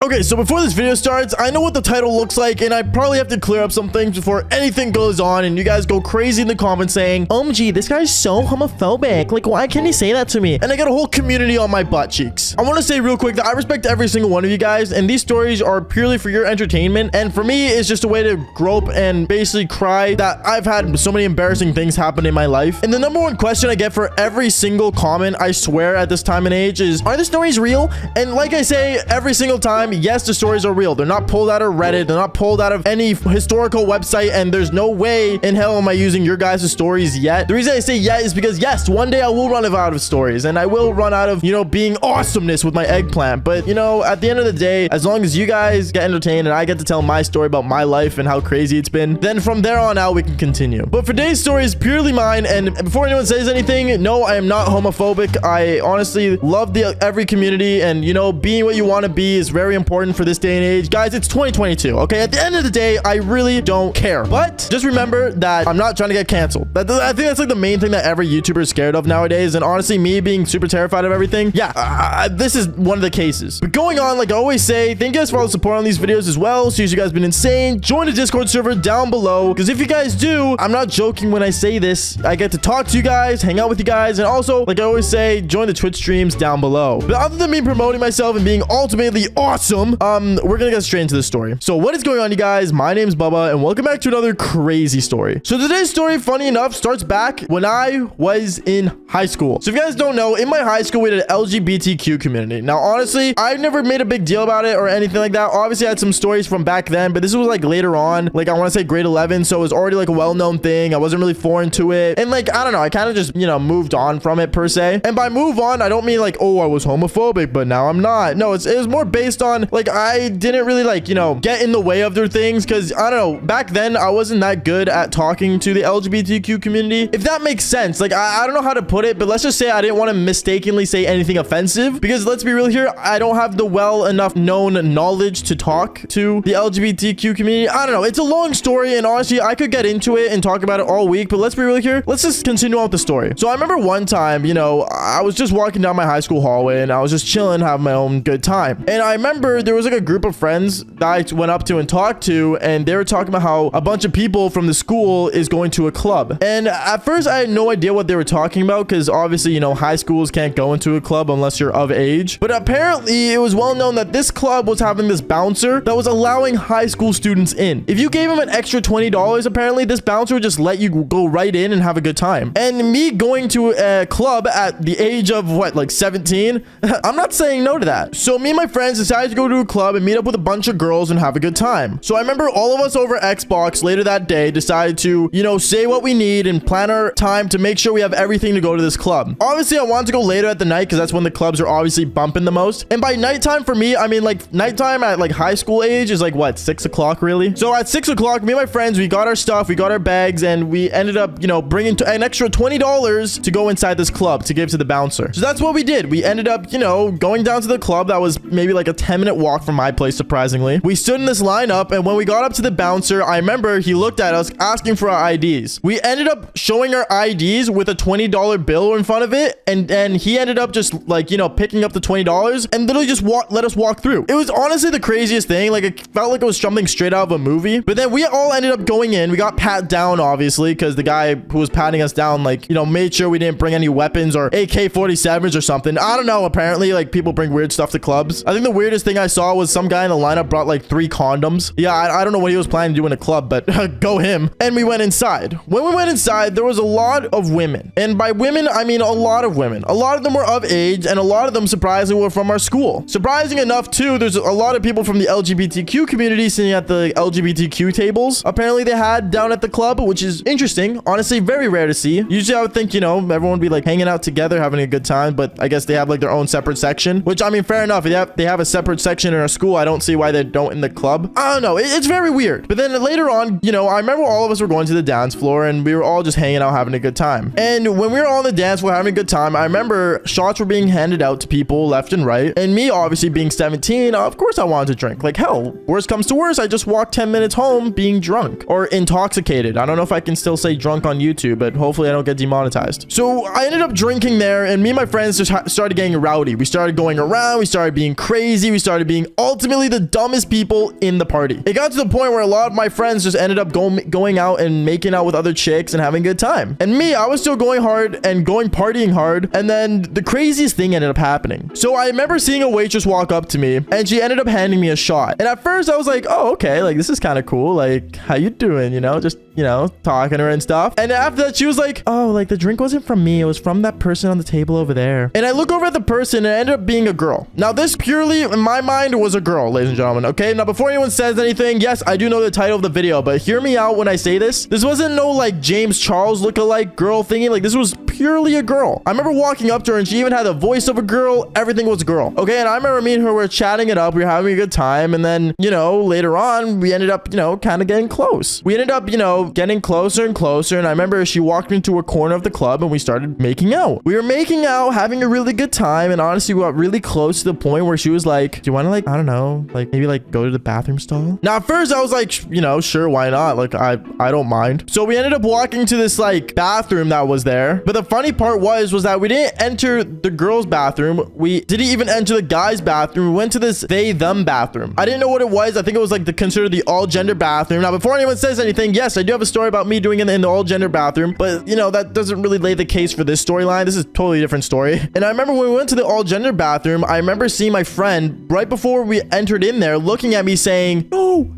Okay, so before this video starts, I know what the title looks like, and I probably have to clear up some things before anything goes on, and you guys go crazy in the comments saying, OMG, this guy's so homophobic. Like, why can't he say that to me? And I got a whole community on my butt cheeks. I want to say real quick that I respect every single one of you guys, and these stories are purely for your entertainment, and for me, it's just a way to grope and basically cry that I've had so many embarrassing things happen in my life. And the number one question I get for every single comment, I swear, at this time and age is, are the stories real? And like I say every single time, yes, the stories are real. They're not pulled out of Reddit. They're not pulled out of any historical website, and there's no way in hell am I using your guys' stories yet. The reason I say yet is because, yes, one day I will run out of stories, and I will run out of, you know, being awesomeness with my eggplant. But, you know, at the end of the day, as long as you guys get entertained and I get to tell my story about my life and how crazy it's been, then from there on out, we can continue. But for today's story is purely mine, and before anyone says anything, no, I am not homophobic. I honestly love every community, and, you know, being what you want to be is very important for this day and age. Guys, it's 2022, okay? At the end of the day, I really don't care. But just remember that I'm not trying to get canceled. I think that's like the main thing that every YouTuber is scared of nowadays, and honestly, me being super terrified of everything, yeah, this is one of the cases. But going on, like I always say, thank you guys for all the support on these videos as well. Seriously, you guys have been insane. Join the Discord server down below, because if you guys do, I'm not joking when I say this, I get to talk to you guys, hang out with you guys, and also, like I always say, join the Twitch streams down below. But other than me promoting myself and being ultimately awesome, we're gonna get straight into the story. So what is going on, you guys? My name's Bubba, and welcome back to another crazy story. So today's story, funny enough, starts back when I was in high school. So if you guys don't know, in my high school, we had an LGBTQ community. Now, honestly, I never made a big deal about it or anything like that. Obviously, I had some stories from back then, but this was like later on, like I want to say grade 11, so it was already like a well-known thing. I wasn't really foreign to it, and like, I don't know, I kind of just, you know, moved on from it per se. And by move on, I don't mean like, oh, I was homophobic, but now I'm not. No, it was more based on, like, I didn't really, like, you know, get in the way of their things, because I don't know, back then I wasn't that good at talking to the LGBTQ community, if that makes sense. Like, I don't know how to put it, but let's just say I didn't want to mistakenly say anything offensive, because let's be real here, I don't have the well enough known knowledge to talk to the LGBTQ community. I don't know, it's a long story, and honestly, I could get into it and talk about it all week, but let's be real here, let's just continue on with the story. So I remember one time, you know, I was just walking down my high school hallway, and I was just chilling, having my own good time, and I remember there was like a group of friends that I went up to and talked to, and they were talking about how a bunch of people from the school is going to a club. And at first I had no idea what they were talking about, because obviously, you know, high schools can't go into a club unless you're of age. But apparently it was well known that this club was having this bouncer that was allowing high school students in. If you gave him an extra $20, apparently this bouncer would just let you go right in and have a good time. And me going to a club at the age of what, like 17, I'm not saying no to that. So me and my friends decided to go to a club and meet up with a bunch of girls and have a good time. So I remember all of us over Xbox later that day decided to, you know, say what we need and plan our time to make sure we have everything to go to this club. Obviously, I wanted to go later at the night, because that's when the clubs are obviously bumping the most. And by nighttime for me, I mean like nighttime at like high school age is like what, 6 o'clock really? So at 6 o'clock, me and my friends, we got our stuff, we got our bags, and we ended up, you know, bringing an extra $20 to go inside this club to give to the bouncer. So that's what we did. We ended up, you know, going down to the club that was maybe like a 10-minute walk from my place, surprisingly. We stood in this lineup, and when we got up to the bouncer, I remember he looked at us asking for our IDs. We ended up showing our IDs with a $20 bill in front of it, and he ended up just like, you know, picking up the $20 and literally just let us walk through. It was honestly the craziest thing. Like, it felt like it was something straight out of a movie. But then we all ended up going in. We got pat down, obviously, because the guy who was patting us down, like, you know, made sure we didn't bring any weapons or AK-47s or something. I don't know. Apparently, like, people bring weird stuff to clubs. I think the weirdest thing I saw was some guy in the lineup brought like 3 condoms. Yeah, I don't know what he was planning to do in a club, but go him. And we went inside. When we went inside, there was a lot of women. And by women, I mean a lot of women. A lot of them were of age, and a lot of them surprisingly were from our school. Surprising enough too, there's a lot of people from the LGBTQ community sitting at the LGBTQ tables. Apparently they had down at the club, which is interesting. Honestly, very rare to see. Usually I would think, you know, everyone would be like hanging out together, having a good time, but I guess they have like their own separate section, which I mean, fair enough. They have a separate section in our school. I don't see why they don't in the club. I don't know. It's very weird. But then later on, you know, I remember all of us were going to the dance floor, and we were all just hanging out, having a good time. And when we were on the dance floor having a good time, I remember shots were being handed out to people left and right. And me, obviously being 17, of course I wanted to drink. Like, hell, worst comes to worst, I just walked 10 minutes home being drunk or intoxicated. I don't know if I can still say drunk on YouTube, but hopefully I don't get demonetized. So I ended up drinking there, and me and my friends just started getting rowdy. We started going around, we started being crazy, we started started being ultimately the dumbest people in the party. It got to the point where a lot of my friends just ended up going out and making out with other chicks and having a good time. And me, I was still going hard and going partying hard. And then the craziest thing ended up happening. So I remember seeing a waitress walk up to me and she ended up handing me a shot. And at first I was like, oh, okay, like this is kind of cool. Like, how you doing? You know, just, you know, talking to her and stuff. And after that, she was like, oh, like the drink wasn't from me. It was from that person on the table over there. And I look over at the person and it ended up being a girl. Now, this purely in my mind was a girl, ladies and gentlemen. Okay. Now, before anyone says anything, yes, I do know the title of the video, but hear me out when I say this. This wasn't no like James Charles lookalike girl thingy. Like this was purely a girl. I remember walking up to her and she even had the voice of a girl. Everything was a girl. Okay. And I remember me and her were chatting it up. We were having a good time. And then, you know, later on, we ended up, you know, kind of getting close. We ended up, you know, getting closer and closer. And I remember she walked me into a corner of the club and we started making out. We were making out, having a really good time. And honestly, we got really close to the point where she was like, do you want to like, I don't know, like maybe like go to the bathroom stall? Now, at first I was like, you know, sure, why not? Like, I don't mind. So we ended up walking to this like bathroom that was there. But the funny part was that we didn't enter the girls' bathroom. We didn't even enter the guys' bathroom. We went to this they-them bathroom. I didn't know what it was. I think it was like considered the all-gender bathroom. Now, before anyone says anything, yes, I do have a story about me doing it in the all-gender bathroom, but you know, that doesn't really lay the case for this storyline. This is a totally different story. And I remember when we went to the all-gender bathroom, I remember seeing my friend right before we entered in there looking at me saying, no,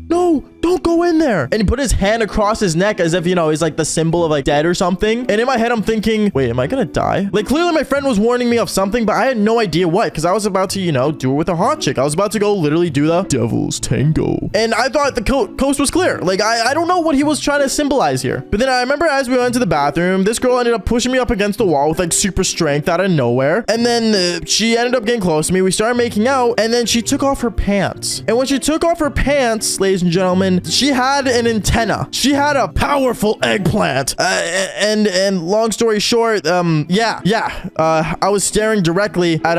don't go in there. And he put his hand across his neck as if, you know, he's like the symbol of like dead or something. And in my head, I'm thinking, wait, am I gonna die? Like clearly my friend was warning me of something, but I had no idea what, because I was about to, you know, do it with a hot chick. I was about to go literally do the devil's tango. And I thought the coast was clear. Like, I don't know what he was trying to symbolize here. But then I remember as we went to the bathroom, this girl ended up pushing me up against the wall with like super strength out of nowhere. And then she ended up getting close to me. We started making out and then she took off her pants. And when she took off her pants, ladies and gentlemen, she had an antenna. She had a powerful eggplant. And long story short, I was staring directly at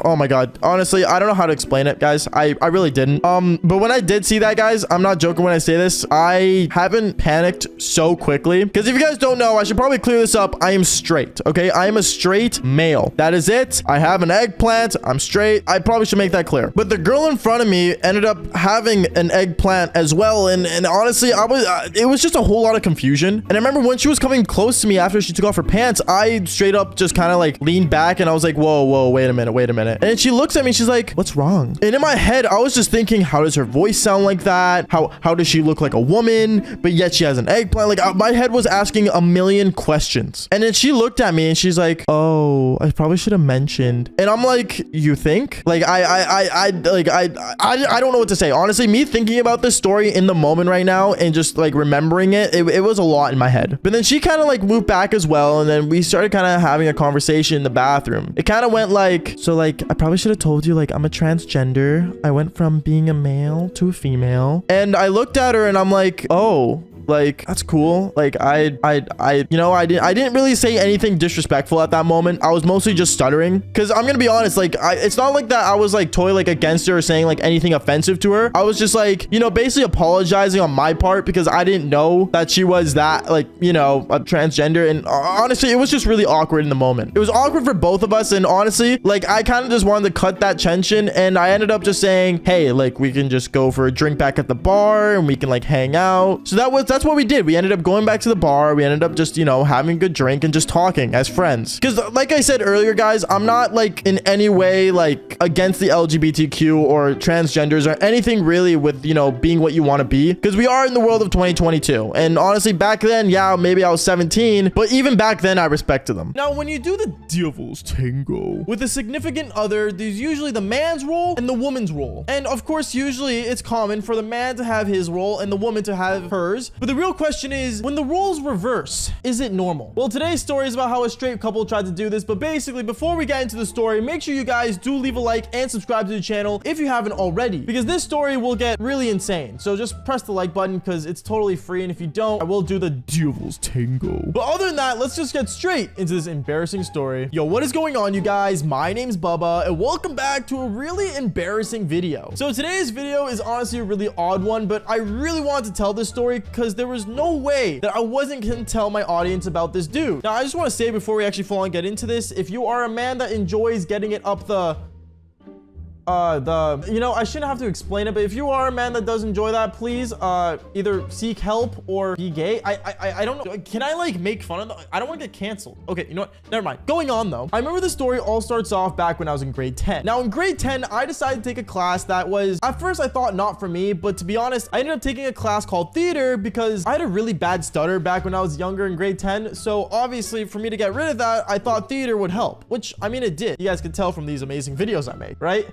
oh my God. Honestly, I don't know how to explain it, guys. I really didn't. But when I did see that, guys, I'm not joking when I say this. I haven't panicked so quickly. Because if you guys don't know, I should probably clear this up. I am straight, okay? I am a straight male. That is it. I have an eggplant. I'm straight. I probably should make that clear. But the girl in front of me ended up having an eggplant as well. And honestly, it was just a whole lot of confusion. And I remember when she was coming close to me after she took off her pants, I straight up just kind of like leaned back and I was like, whoa, wait a minute. And then she looks at me, she's like, what's wrong? And in my head, I was just thinking, how does her voice sound like that? How does she look like a woman, but yet she has an eggplant? Like my head was asking a million questions. And then she looked at me and she's like, oh, I probably should have mentioned. And I'm like, you think? Like, I don't know what to say. Honestly, me thinking about this story in the moment right now and just like remembering it was a lot in my head. But then she kind of like moved back as well. And then we started kind of having a conversation in the bathroom. It kind of went like, so like, I probably should have told you, like, I'm a transgender. I went from being a male to a female. And I looked at her and I'm like, oh, like, that's cool. Like, I didn't really say anything disrespectful at that moment. I was mostly just stuttering. Because I'm gonna be honest, like, it's not like that I was like totally like against her or saying like anything offensive to her. I was just like, you know, basically apologizing on my part because I didn't know that she was that, like, you know, a transgender. And honestly, it was just really awkward in the moment. It was awkward for both of us. And honestly, like, I kind of just wanted to cut that tension. And I ended up just saying, hey, like, we can just go for a drink back at the bar and we can like hang out. So that's what we did. We ended up going back to the bar. We ended up just, you know, having a good drink and just talking as friends. Because like I said earlier, guys, I'm not like in any way like against the LGBTQ or transgenders or anything really with, you know, being what you want to be. Because we are in the world of 2022. And honestly, back then, yeah, maybe I was 17, but even back then I respected them. Now, when you do the devil's tango with a significant other, there's usually the man's role and the woman's role. And of course, usually it's common for the man to have his role and the woman to have hers. But the real question is, when the roles reverse, is it normal? Well, today's story is about how a straight couple tried to do this, but basically, before we get into the story, make sure you guys do leave a like and subscribe to the channel if you haven't already, because this story will get really insane. So just press the like button because it's totally free, and if you don't, I will do the devil's tango. But other than that, let's just get straight into this embarrassing story. Yo, what is going on, you guys? My name's Bubba, and welcome back to a really embarrassing video. So today's video is honestly a really odd one, but I really wanted to tell this story because there was no way that I wasn't gonna tell my audience about this dude. Now, I just want to say before we actually full on get into this, if you are a man that enjoys getting it up the I shouldn't have to explain it, but if you are a man that does enjoy that, please either seek help or be gay. I don't know. Can I like make fun of them? I don't want to get canceled. Okay, you know what? Never mind. Going on though. I remember the story all starts off back when I was in grade 10. Now in grade 10, I decided to take a class that was, at first I thought not for me, but to be honest, I ended up taking a class called theater because I had a really bad stutter back when I was younger in grade 10. So obviously for me to get rid of that, I thought theater would help, which I mean, it did. You guys can tell from these amazing videos I make, right?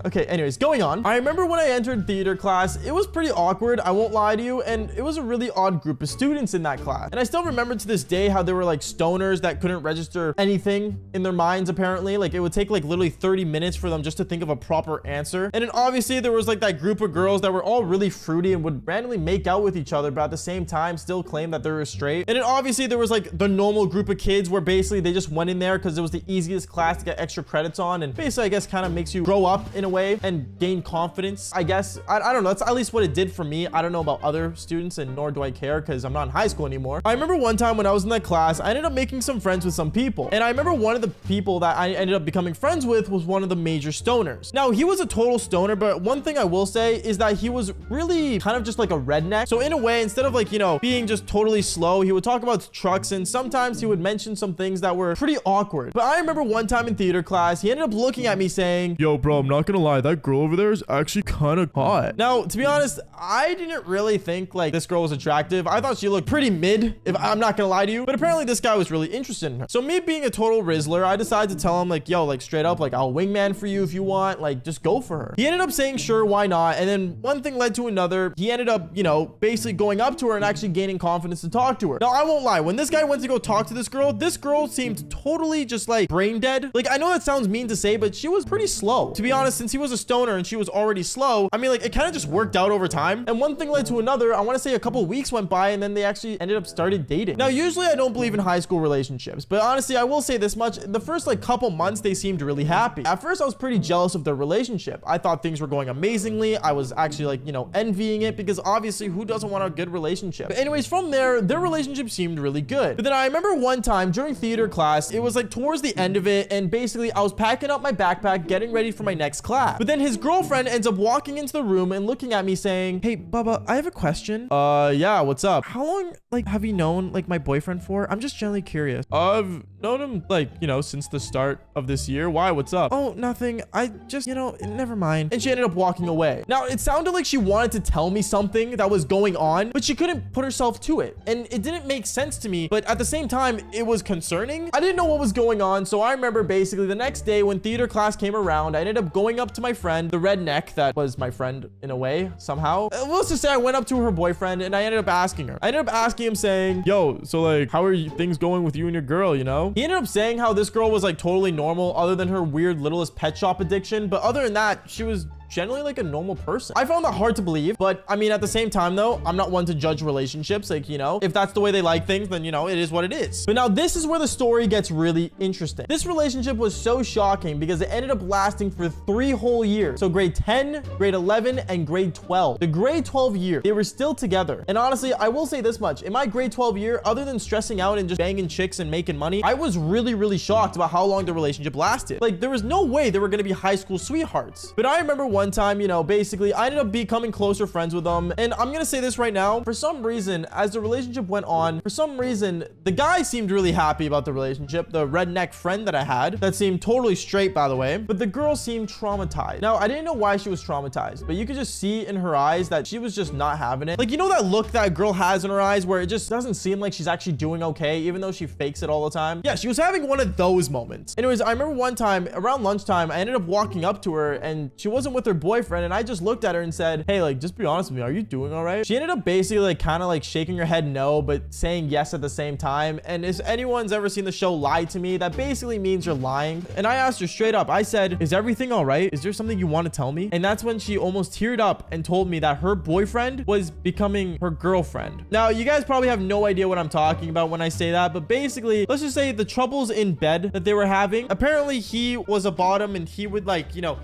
Okay, anyways, going on. I remember when I entered theater class, it was pretty awkward, I won't lie to you, and it was a really odd group of students in that class. And I still remember to this day how they were like stoners that couldn't register anything in their minds, apparently. Like it would take like literally 30 minutes for them just to think of a proper answer. And then obviously there was like that group of girls that were all really fruity and would randomly make out with each other, but at the same time still claim that they were straight. And then obviously there was like the normal group of kids where basically they just went in there because it was the easiest class to get extra credits on, and basically I guess kind of makes you grow up in a way and gain confidence, I guess. I don't know, that's at least what it did for me. I don't know about other students, and nor do I care because I'm not in high school anymore. I remember one time when I was in that class, I ended up making some friends with some people, and I remember one of the people that I ended up becoming friends with was one of the major stoners. Now he was a total stoner, but one thing I will say is that he was really kind of just like a redneck. So in a way, instead of like, you know, being just totally slow, he would talk about trucks, and sometimes he would mention some things that were pretty awkward. But I remember one time in theater class, he ended up looking at me saying, "Yo bro, I'm not gonna lie, that girl over there is actually kind of hot." Now, to be honest, I didn't really think like this girl was attractive. I thought she looked pretty mid, if I'm not gonna lie to you, but apparently this guy was really interested in her. So me being a total Rizzler, I decided to tell him like, yo, like straight up, like I'll wingman for you if you want, like just go for her. He ended up saying sure, why not? And then one thing led to another. He ended up, you know, basically going up to her and actually gaining confidence to talk to her. Now, I won't lie, when this guy went to go talk to this girl seemed totally just like brain dead. Like I know that sounds mean to say, but she was pretty slow. To be honest, since he was a stoner and she was already slow, I mean, like it kind of just worked out over time. And one thing led to another. I want to say a couple weeks went by, and then they actually ended up started dating. Now, usually I don't believe in high school relationships, but honestly, I will say this much. The first like couple months, they seemed really happy. At first, I was pretty jealous of their relationship. I thought things were going amazingly. I was actually like, you know, envying it because obviously who doesn't want a good relationship? But anyways, from there, their relationship seemed really good. But then I remember one time during theater class, it was like towards the end of it, and basically I was packing up my backpack, getting ready for my next class. But then his girlfriend ends up walking into the room and looking at me saying, "Hey, Bubba, I have a question." Yeah, what's up? How long, like, have you known, like, my boyfriend for? I'm just generally curious. I've known him, like, you know, since the start of this year. Why? What's up? Oh, nothing. I just, you know, never mind. And she ended up walking away. Now, it sounded like she wanted to tell me something that was going on, but she couldn't put herself to it. And it didn't make sense to me, but at the same time, it was concerning. I didn't know what was going on, so I remember basically the next day when theater class came around, I ended up going up to my friend, the redneck that was my friend in a way, somehow. Let's just say I went up to her boyfriend and I ended up asking her. I ended up asking him saying, "Yo, so like, how are things going with you and your girl, you know?" He ended up saying how this girl was like totally normal other than her weird littlest pet shop addiction, but other than that, she was generally like a normal person. I found that hard to believe, but I mean, at the same time though, I'm not one to judge relationships. Like, you know, if that's the way they like things, then, you know, it is what it is. But now this is where the story gets really interesting. This relationship was so shocking because it ended up lasting for 3 whole years. So grade 10, grade 11, and grade 12. The grade 12 year, they were still together. And honestly, I will say this much. In my grade 12 year, other than stressing out and just banging chicks and making money, I was really, really shocked about how long the relationship lasted. Like, there was no way they were going to be high school sweethearts. But I remember one time, you know, basically I ended up becoming closer friends with them. And I'm gonna say this right now, for some reason, as the relationship went on, for some reason, the guy seemed really happy about the relationship, the redneck friend that I had, that seemed totally straight, by the way, but the girl seemed traumatized. Now, I didn't know why she was traumatized, but you could just see in her eyes that she was just not having it. Like, you know that look that a girl has in her eyes where it just doesn't seem like she's actually doing okay, even though she fakes it all the time? Yeah, she was having one of those moments. Anyways, I remember one time around lunchtime, I ended up walking up to her and she wasn't with her boyfriend, and I just looked at her and said, "Hey, like, just be honest with me, are you doing all right?" She ended up basically like kind of like shaking her head no, but saying yes at the same time. And if anyone's ever seen the show Lie to Me, that basically means you're lying. And I asked her straight up, I said, "Is everything all right? Is there something you want to tell me?" And that's when she almost teared up and told me that her boyfriend was becoming her girlfriend. Now, you guys probably have no idea what I'm talking about when I say that, but basically, let's just say the troubles in bed that they were having, apparently he was a bottom and he would, like, you know,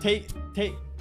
take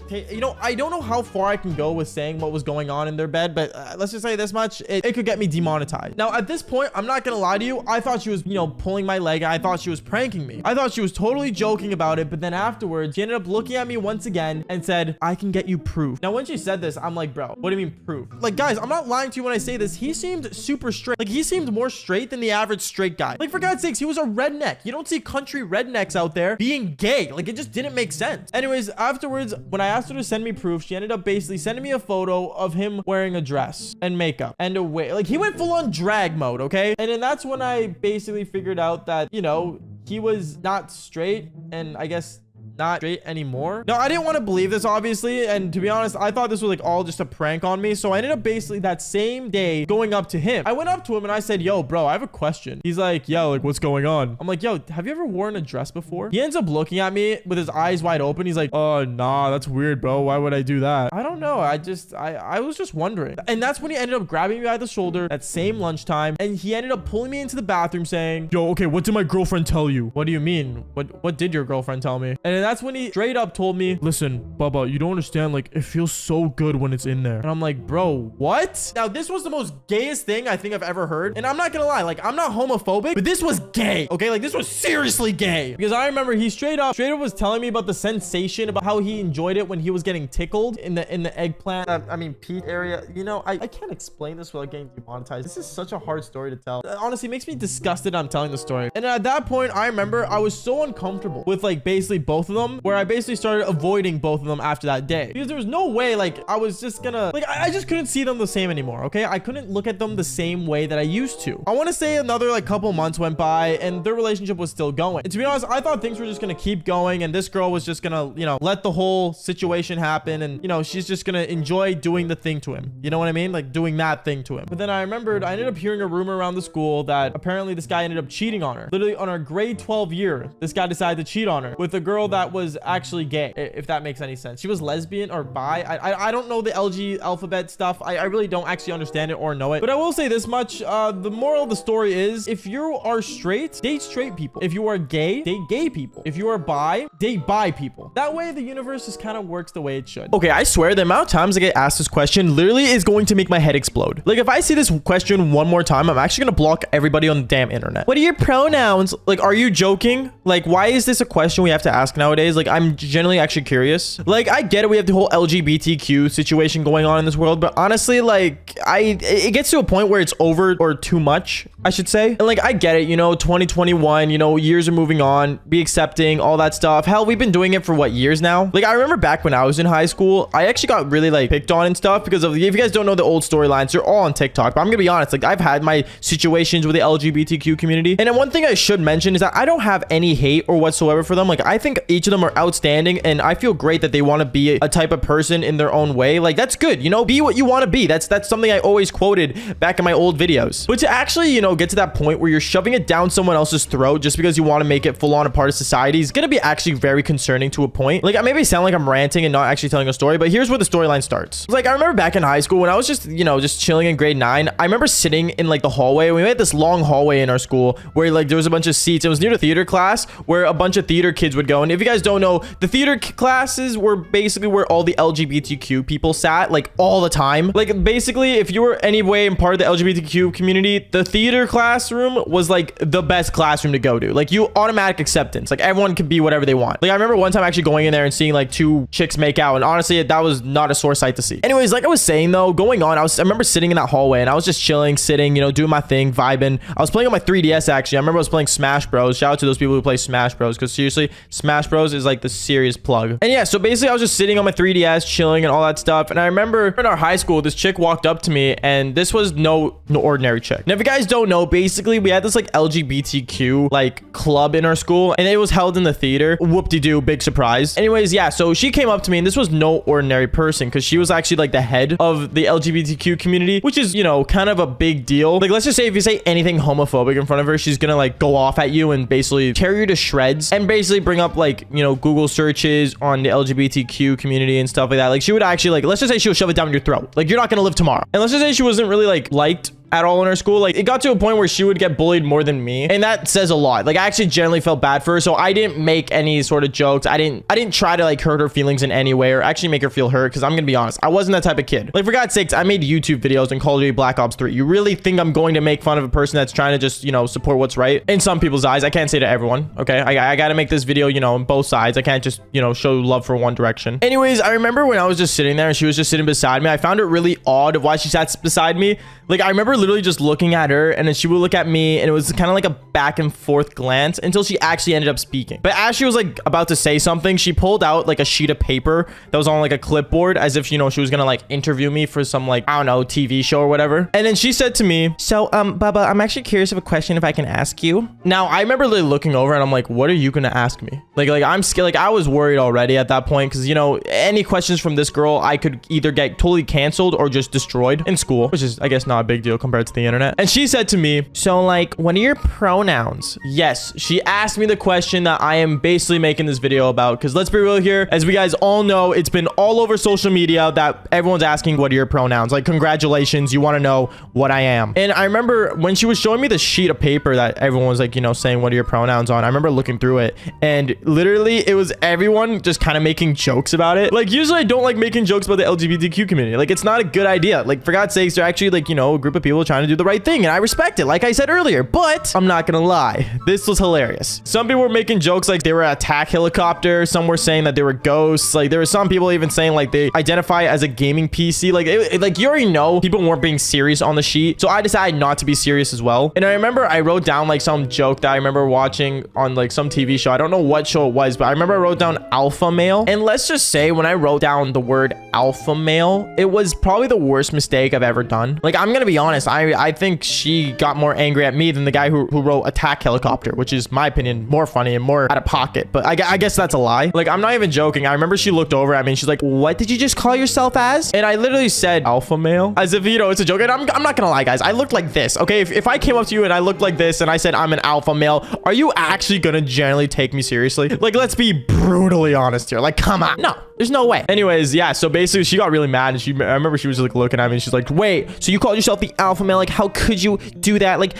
you know, I don't know how far I can go with saying what was going on in their bed, but let's just say this much. It could get me demonetized. Now, at this point, I'm not gonna lie to you. I thought she was, you know, pulling my leg. I thought she was pranking me. I thought she was totally joking about it, but then afterwards, she ended up looking at me once again and said, I can get you proof. Now, when she said this, I'm like, bro, what do you mean proof? Like, guys, I'm not lying to you when I say this. He seemed super straight. Like, he seemed more straight than the average straight guy. Like, for God's sakes, he was a redneck. You don't see country rednecks out there being gay. Like, it just didn't make sense. Anyways, afterwards, when I asked her to send me proof, she ended up basically sending me a photo of him wearing a dress and makeup and a wig. Like, he went full on drag mode, okay? And then that's when I basically figured out that, you know, he was not straight, and I guess not straight anymore. Now, I didn't want to believe this, obviously, and to be honest, I thought this was like all just a prank on me. So I ended up basically that same day going up to him. I went up to him and I said, yo, bro, I have a question. He's like, yo, like, what's going on? I'm like, yo, have you ever worn a dress before? He ends up looking at me with his eyes wide open. He's like, oh, nah, that's weird, bro. Why would I do that? I don't know. I was just wondering. And that's when he ended up grabbing me by the shoulder that same lunchtime, and he ended up pulling me into the bathroom saying, yo, okay, what did my girlfriend tell you? What do you mean? What did your girlfriend tell me? And that's when he straight up told me, listen, Bubba, you don't understand. Like, it feels so good when it's in there. And I'm like, bro, what? Now, this was the most gayest thing I think I've ever heard. And I'm not gonna lie, like, I'm not homophobic, but this was gay. Okay, like, this was seriously gay. Because I remember he straight up was telling me about the sensation, about how he enjoyed it when he was getting tickled in the eggplant, I mean, Pete area. You know, I can't explain this without getting demonetized. This is such a hard story to tell. Honestly, it makes me disgusted I'm telling the story. And at that point, I remember I was so uncomfortable with, like, basically both of them, where I basically started avoiding both of them after that day, because there was no way, like, I was just gonna, like, I just couldn't see them the same anymore. Okay, I couldn't look at them the same way that I used to. I want to say another like couple months went by and their relationship was still going, and to be honest, I thought things were just gonna keep going and this girl was just gonna, you know, let the whole situation happen, and, you know, she's just gonna enjoy doing the thing to him, you know what I mean, like doing that thing to him. But then I remembered I ended up hearing a rumor around the school that apparently this guy ended up cheating on her. Literally on our grade 12 year, this guy decided to cheat on her with a girl that was actually gay, if that makes any sense. She was lesbian or bi. I don't know the LG alphabet stuff. I really don't actually understand it or know it, but I will say this much. The moral of the story is, if you are straight, date straight people. If you are gay, date gay people. If you are bi, date bi people. That way the universe just kind of works the way it should. Okay, I swear the amount of times I get asked this question literally is going to make my head explode. Like, if I see this question one more time, I'm actually gonna block everybody on the damn internet. What are your pronouns? Like, are you joking? Like, why is this a question we have to ask nowadays? Like, I'm genuinely actually curious. Like, I get it, we have the whole LGBTQ situation going on in this world, but honestly, like, it gets to a point where it's over, or too much, I should say. And like, I get it, you know, 2021, you know, years are moving on, be accepting, all that stuff. Hell, we've been doing it for what, years now? Like, I remember back when I was in high school, I actually got really like picked on and stuff because of, if you guys don't know the old storylines, they're all on TikTok, but I'm gonna be honest, like, I've had my situations with the LGBTQ community. And then one thing I should mention is that I don't have any hate or whatsoever for them. Like, I think each of them are outstanding, and I feel great that they want to be a type of person in their own way. Like, that's good, you know, be what you want to be. That's something I always quoted back in my old videos. But to actually, you know, get to that point where you're shoving it down someone else's throat just because you want to make it full on a part of society is gonna be actually very concerning to a point. Like, I maybe sound like I'm ranting and not actually telling a story, but here's where the storyline starts. Like, I remember back in high school when I was just, you know, just chilling in grade 9, I remember sitting in like the hallway. We had this long hallway in our school where like there was a bunch of seats. It was near the theater class where a bunch of theater kids would go. And if you guys don't know, the theater classes were basically where all the LGBTQ people sat, like, all the time. Like, basically, if you were any way in part of the LGBTQ community, the theater classroom was like the best classroom to go to. Like, you automatic acceptance. Like, everyone could be whatever they want. Like, I remember one time actually going in there and seeing like 2 chicks make out, and honestly, that was not a sore sight to see. Anyways, like I was saying though, going on, I remember sitting in that hallway and I was just chilling, sitting, you know, doing my thing, vibing. I was playing on my 3DS actually. I remember I was playing Smash Bros. Shout out to those people who play Smash Bros, because seriously, Smash Bros is like the serious plug. And yeah, so basically I was just sitting on my 3DS, chilling and all that stuff. And I remember in our high school, this chick walked up to me, and this was no ordinary chick. Now, if you guys don't know, basically we had this like LGBTQ like club in our school, and it was held in the theater. Whoop-de-doo, big surprise. Anyways, yeah, so she came up to me, and this was no ordinary person, because she was actually like the head of the LGBTQ community, which is, you know, kind of a big deal. Like, let's just say if you say anything homophobic in front of her, she's gonna like go off at you and basically tear you to shreds, and basically bring up like, you know, Google searches on the LGBTQ community and stuff like that. Like, she would actually, like, let's just say she would shove it down your throat. Like, you're not gonna live tomorrow. And let's just say she wasn't really like liked at all in our school. Like, it got to a point where she would get bullied more than me, and that says a lot. Like, I actually generally felt bad for her, so I didn't make any sort of jokes. I didn't try to like hurt her feelings in any way or actually make her feel hurt, because I'm gonna be honest, I wasn't that type of kid. Like, for God's sakes, I made YouTube videos in Call of Duty Black Ops 3. You really think I'm going to make fun of a person that's trying to just, you know, support what's right? In some people's eyes. I can't say to everyone, okay? I gotta make this video, you know, on both sides. I can't just, you know, show love for one direction. Anyways, I remember when I was just sitting there and she was just sitting beside me, I found it really odd of why she sat beside me. Like, I remember literally just looking at her, and then she would look at me, and it was kind of like a back and forth glance until she actually ended up speaking. But as she was like about to say something, she pulled out like a sheet of paper that was on like a clipboard, as if, you know, she was gonna like interview me for some, like, I don't know, TV show or whatever. And then she said to me, so Bubba, I'm actually curious of a question if I can ask you. Now, I remember literally looking over and I'm like, what are you gonna ask me? Like I'm scared. Like, I was worried already at that point, because, you know, any questions from this girl, I could either get totally canceled or just destroyed in school, which is, I guess, not a big deal compared to the internet. And she said to me, so like, what are your pronouns? Yes, she asked me the question that I am basically making this video about, because let's be real here, as we guys all know, it's been all over social media that everyone's asking, what are your pronouns? Like, congratulations, you want to know what I am. And I remember when she was showing me the sheet of paper that everyone was like, you know, saying what are your pronouns on, I remember looking through it, and literally it was everyone just kind of making jokes about it. Like, usually I don't like making jokes about the LGBTQ community. Like, it's not a good idea. Like, for God's sakes, they're actually, like, you know, a group of people trying to do the right thing, and I respect it, like I said earlier. But I'm not gonna lie, this was hilarious. Some people were making jokes like they were an attack helicopter. Some were saying that they were ghosts. Like, there were some people even saying like they identify as a gaming PC. Like, like, you already know people weren't being serious on the sheet, so I decided not to be serious as well. And I remember I wrote down like some joke that I remember watching on like some TV show. I don't know what show it was, but I remember I wrote down alpha male. And let's just say, when I wrote down the word alpha male, it was probably the worst mistake I've ever done. Like, I'm gonna be honest, I think she got more angry at me than the guy who wrote attack helicopter, which is, my opinion, more funny and more out of pocket. But I guess that's a lie. Like, I'm not even joking. I remember she looked over at me and she's like, what did you just call yourself as? And I literally said alpha male, as if, you know, it's a joke. And I'm not gonna lie, guys, I looked like this, okay? If I came up to you and I looked like this and I said I'm an alpha male, are you actually gonna generally take me seriously? Like, let's be brutally honest here. Like, come on. No, there's no way. Anyways, yeah, so basically she got really mad, and I remember she was like looking at me and she's like, wait, so you called yourself the alpha male? Like, how could you do that? Like,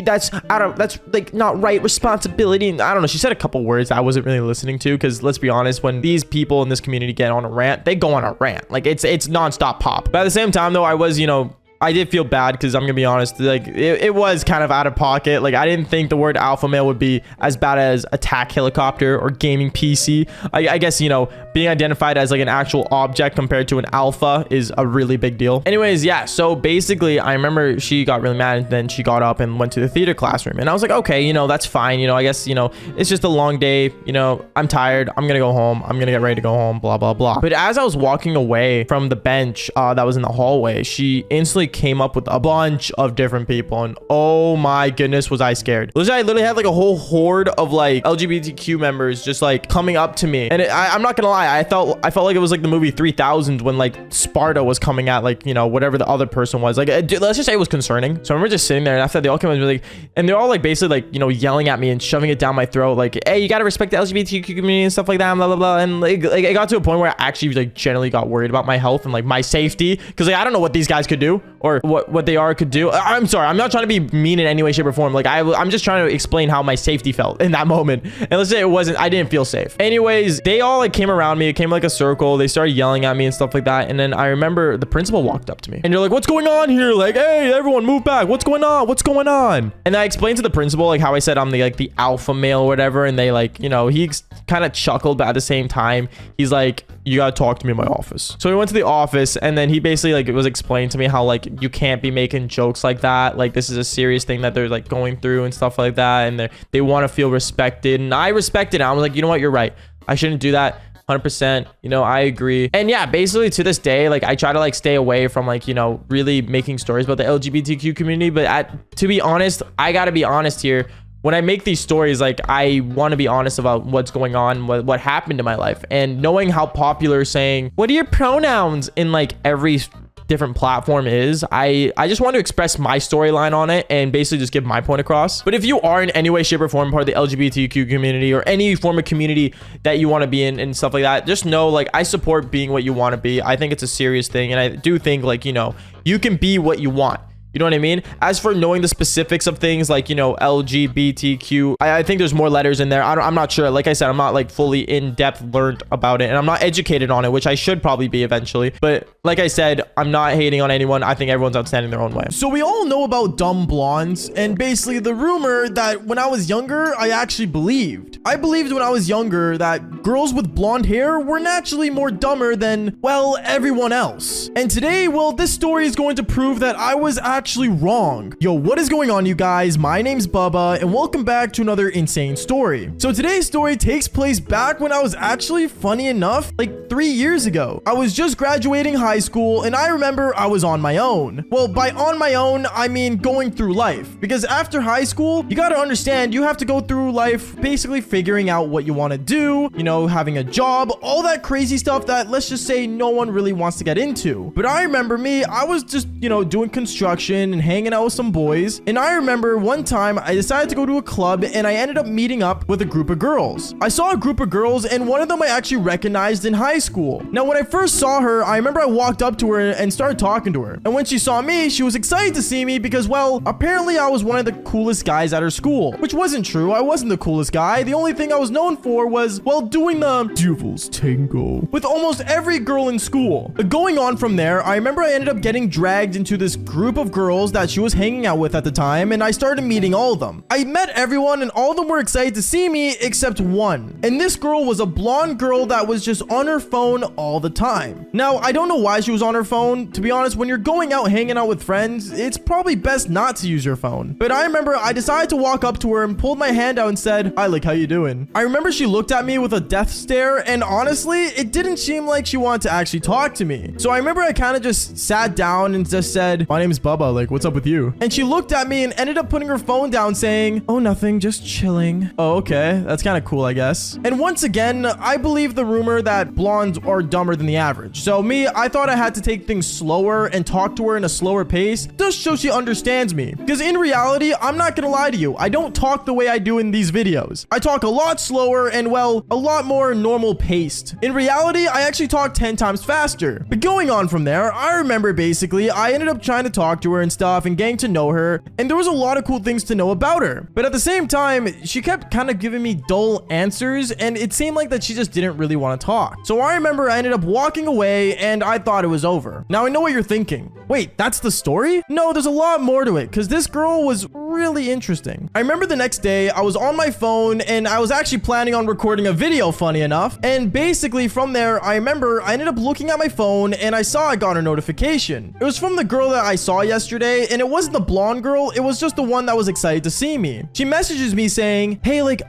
that's like not right responsibility. And I don't know, she said a couple words I wasn't really listening to, because let's be honest, when these people in this community get on a rant, they go on a rant. Like, it's nonstop pop. But at the same time though, I was, you know, I did feel bad, because I'm gonna be honest, like, it was kind of out of pocket. Like, I didn't think the word alpha male would be as bad as attack helicopter or gaming PC. I guess, you know, being identified as like an actual object compared to an alpha is a really big deal. Anyways, yeah, so basically I remember she got really mad, and then she got up and went to the theater classroom, and I was like, okay, you know, that's fine. You know, I guess, you know, it's just a long day, you know, I'm tired, I'm gonna go home, I'm gonna get ready to go home, blah blah blah. But as I was walking away from the bench that was in the hallway, she instantly came up with a bunch of different people, and oh my goodness, was I scared. I literally had like a whole horde of like LGBTQ members just like coming up to me, and I'm not gonna lie, I felt like it was like the movie 3000 when like Sparta was coming at, like, you know, whatever the other person was. Like, let's just say it was concerning. So I remember just sitting there, and after they all came up, like, and they're all like basically like, you know, yelling at me and shoving it down my throat, like, hey, you gotta respect the LGBTQ community and stuff like that, blah blah blah. And like it got to a point where I actually like generally got worried about my health and like my safety, because like I don't know what these guys could do, or what they could do. I'm sorry, I'm not trying to be mean in any way, shape, or form. Like, I'm just trying to explain how my safety felt in that moment. And let's say I didn't feel safe. Anyways, they all like came around me. It came like a circle. They started yelling at me and stuff like that. And then I remember the principal walked up to me, and they're like, what's going on here? Like, hey, everyone move back. What's going on? What's going on? And I explained to the principal like how I said I'm the alpha male or whatever. And they like, you know, he kind of chuckled, but at the same time, he's like, you gotta talk to me in my office. So we went to the office, and then he basically like, it was explained to me how like you can't be making jokes like that. Like, this is a serious thing that they're like going through and stuff like that, and they want to feel respected. And I respected it. I was like, you know what, you're right, I shouldn't do that. 100%, you know, I agree. And yeah, basically to this day, like, I try to like stay away from like, you know, really making stories about the LGBTQ community. But to be honest, I gotta be honest here, when I make these stories, like, I want to be honest about what's going on, what happened in my life. And knowing how popular saying, what are your pronouns, in like every different platform is, I just want to express my storyline on it and basically just give my point across. But if you are in any way, shape, or form part of the LGBTQ community, or any form of community that you want to be in and stuff like that, just know, like, I support being what you want to be. I think it's a serious thing, and I do think, like, you know, you can be what you want. You know what I mean? As for knowing the specifics of things like, you know, LGBTQ, I think there's more letters in there. I'm not sure. Like I said, I'm not like fully in depth learned about it, and I'm not educated on it, which I should probably be eventually. But like I said, I'm not hating on anyone. I think everyone's outstanding their own way. So we all know about dumb blondes, and basically the rumor that when I was younger, I actually believed. I believed when I was younger that girls with blonde hair were naturally more dumber than, well, everyone else. And today, well, this story is going to prove that I was actually wrong. Yo, what is going on, you guys? My name's Bubba, and welcome back to another insane story. So today's story takes place back when I was actually, funny enough, like 3 years ago. I was just graduating high school, and I remember I was on my own. Well, by on my own, I mean going through life. Because after high school, you gotta understand, you have to go through life basically figuring out what you want to do, you know, having a job, all that crazy stuff that, let's just say, no one really wants to get into. But I remember me, I was just, you know, doing construction and hanging out with some boys. And I remember one time I decided to go to a club, and I ended up meeting up with a group of girls. I saw a group of girls, and one of them I actually recognized in high school. Now, when I first saw her, I remember I walked up to her and started talking to her. And when she saw me, she was excited to see me because, well, apparently I was one of the coolest guys at her school, which wasn't true. I wasn't the coolest guy. The only thing I was known for was, well, doing the devil's tango with almost every girl in school. But going on from there, I remember I ended up getting dragged into this group of girls that she was hanging out with at the time, and I started meeting all of them. I met everyone, and all of them were excited to see me except one. And this girl was a blonde girl that was just on her phone all the time. Now, I don't know why she was on her phone. To be honest, when you're going out hanging out with friends, it's probably best not to use your phone. But I remember I decided to walk up to her and pulled my hand out and said, "Hi, like, how you doing?" I remember she looked at me with a death stare, and honestly, it didn't seem like she wanted to actually talk to me. So I remember I kind of just sat down and just said, "My name is Bubba, like, what's up with you?" And she looked at me and ended up putting her phone down saying, "Oh, nothing, just chilling." Oh, okay, that's kind of cool, I guess. And once again, I believe the rumor that blondes are dumber than the average. So me, I thought I had to take things slower and talk to her in a slower pace just so she understands me. Because in reality, I'm not gonna lie to you, I don't talk the way I do in these videos. I talk a lot slower and, well, a lot more normal paced. In reality, I actually talk 10 times faster. But going on from there, I remember basically I ended up trying to talk to her and stuff and getting to know her, and there was a lot of cool things to know about her. But at the same time, she kept kind of giving me dull answers, and it seemed like that she just didn't really want to talk. So I remember I ended up walking away, and I thought it was over. Now I know what you're thinking. Wait, that's the story? No, there's a lot more to it, because this girl was really interesting. I remember the next day, I was on my phone, and I was actually planning on recording a video, funny enough. And basically from there, I remember I ended up looking at my phone, and I saw I got a notification. It was from the girl that I saw yesterday, and it wasn't the blonde girl, it was just the one that was excited to see me. She messages me saying, "Hey, like,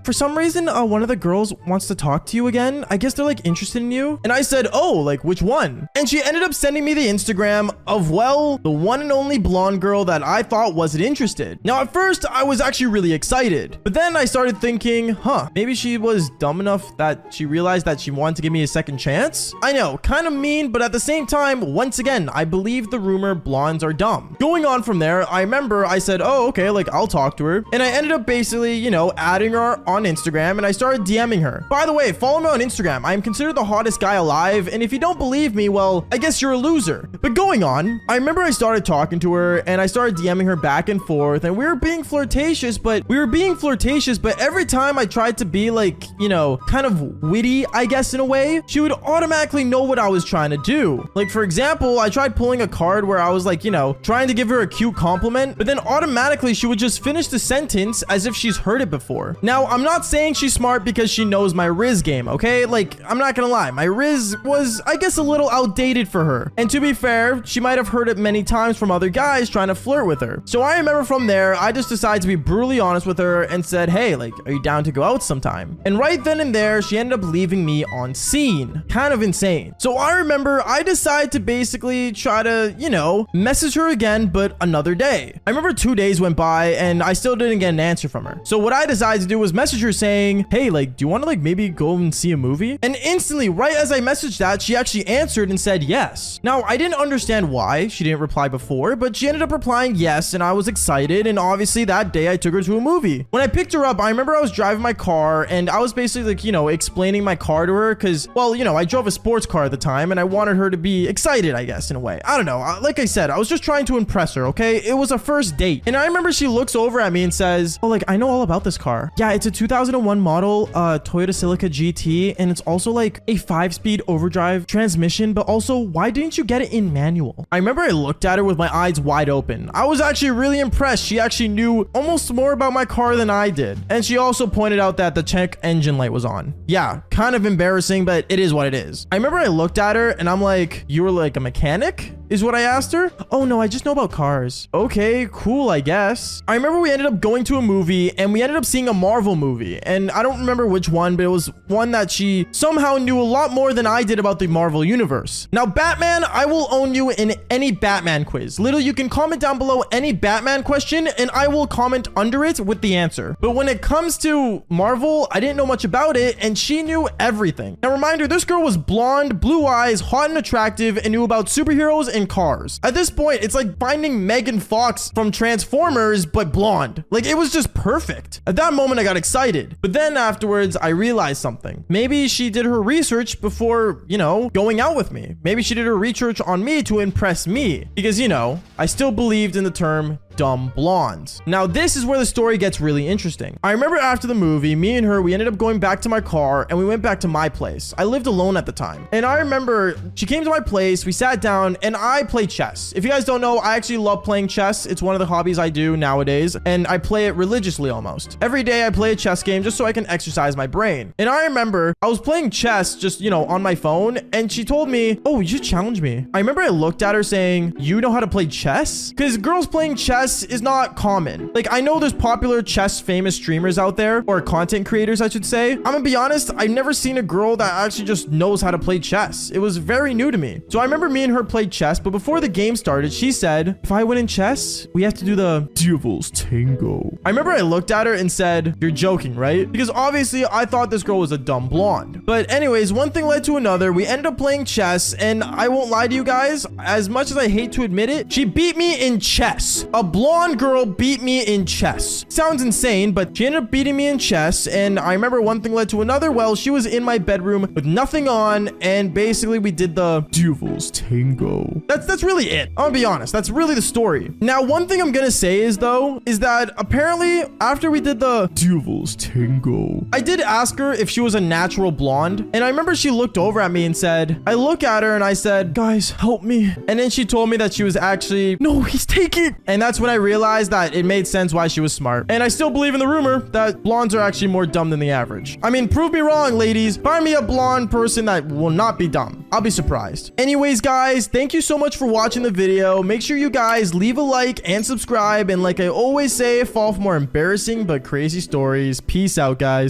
for some reason, one of the girls wants to talk to you again. I guess they're like interested in you." And I said, "Oh, like, which one?" And she ended up sending me the Instagram of, well, the one and only blonde girl that I thought wasn't interested. Now, at first, I was actually really excited, but then I started thinking, maybe she was dumb enough that she realized that she wanted to give me a second chance? I know, kind of mean, but at the same time, once again, I believe the rumor blondes are dumb. Going on from there, I remember I said, "Oh, okay, like, I'll talk to her." And I ended up basically, you know, adding her on Instagram, and I started DMing her. By the way, follow me on Instagram. I am considered the hottest guy alive, and if you don't believe me, well, I guess you're a loser. But going on, I remember I started talking to her, and I started DMing her back and forth, and we were being flirtatious, but every time I tried to be like, you know, kind of witty, I guess, in a way, she would automatically know what I was trying to do. Like, for example, I tried pulling a card where I was like, you know, trying to give her a cute compliment, but then automatically she would just finish the sentence as if she's heard it before. Now, I'm not saying she's smart because she knows my Riz game, okay? Like, I'm not gonna lie, my Riz was, I guess, a little outdated for her. And to be fair, she might have heard it many times from other guys trying to flirt with her. So I remember from there, I just decided to be brutally honest with her and said, "Hey, like, are you down to go out sometime?" And right then and there, she ended up leaving me on scene. Kind of insane. So I remember I decided to basically try to, you know, message her again, but another day. I remember 2 days went by and I still didn't get an answer from her. So what I decided to do was message her saying, "Hey, like, do you want to like maybe go and see a movie?" And instantly, right as I messaged that, she actually answered and said yes. Now, I didn't understand why she didn't reply before, but she ended up replying yes, and I was excited, and obviously that day I took her to a movie. When I picked her up, I remember I was driving my car, and I was basically like, explaining my car to her, because, well, I drove a sports car at the time, and I wanted her to be excited, I guess, in a way. I don't know. Like I said, I was just trying to impress her, okay? It was a first date. And I remember she looks over at me and says, oh, like, I know all about this car. Yeah, it's a 2001 model Toyota Celica GT, and it's also like a 5-speed overdrive transmission, but also, why didn't you get it in manual? I remember I looked at her with my eyes wide open. I was actually really impressed. She actually knew almost more about my car than I did. And she also pointed out that the check engine light was on. Yeah, kind of embarrassing, but it is what it is. I remember I looked at her and I'm like, you were like a mechanic? Is what I asked her. Oh no, I just know about cars. Okay, cool, I guess. I remember we ended up going to a movie and we ended up seeing a Marvel movie. And I don't remember which one, but it was one that she somehow knew a lot more than I did about the Marvel universe. Now, Batman, I will own you in any Batman quiz. Literally, you can comment down below any Batman question and I will comment under it with the answer. But when it comes to Marvel, I didn't know much about it and she knew everything. Now, reminder, this girl was blonde, blue eyes, hot and attractive, and knew about superheroes and cars. At this point, it's like finding Megan Fox from Transformers, but blonde. Like, it was just perfect. At that moment, I got excited. But then afterwards, I realized something. Maybe she did her research before, going out with me. Maybe she did her research on me to impress me. Because, I still believed in the term dumb blondes. Now, this is where the story gets really interesting. I remember after the movie, me and her, we ended up going back to my car and we went back to my place. I lived alone at the time. And I remember she came to my place, we sat down, and I played chess. If you guys don't know, I actually love playing chess. It's one of the hobbies I do nowadays, and I play it religiously almost. Every day I play a chess game just so I can exercise my brain. And I remember I was playing chess just, on my phone, and she told me, oh, you should challenge me. I remember I looked at her saying, you know how to play chess? Because girls playing chess is not common. Like, I know there's popular chess famous streamers out there, or content creators, I should say. I'm gonna be honest, I've never seen a girl that actually just knows how to play chess. It was very new to me. So I remember me and her played chess, but before the game started, she said, if I win in chess, we have to do the Devil's Tango. I remember I looked at her and said, you're joking, right? Because obviously I thought this girl was a dumb blonde. But anyways, one thing led to another. We ended up playing chess, and I won't lie to you guys, as much as I hate to admit it, she beat me in chess. A blonde girl beat me in chess. Sounds insane, but she ended up beating me in chess, and I remember one thing led to another. Well, she was in my bedroom with nothing on, and basically we did the Devil's Tango. That's really it. I'm gonna be honest. That's really the story. Now, one thing I'm gonna say is that apparently after we did the Devil's Tango, I did ask her if she was a natural blonde, and I remember she looked over at me and said, I look at her and I said, guys, help me. And then she told me that she was actually, no, he's taking. And that's when I realized that it made sense why she was smart. And I still believe in the rumor that blondes are actually more dumb than the average. I mean, prove me wrong, ladies. Find me a blonde person that will not be dumb. I'll be surprised. Anyways, guys, thank you so much for watching the video. Make sure you guys leave a like and subscribe. And like I always say, fall for more embarrassing but crazy stories. Peace out, guys.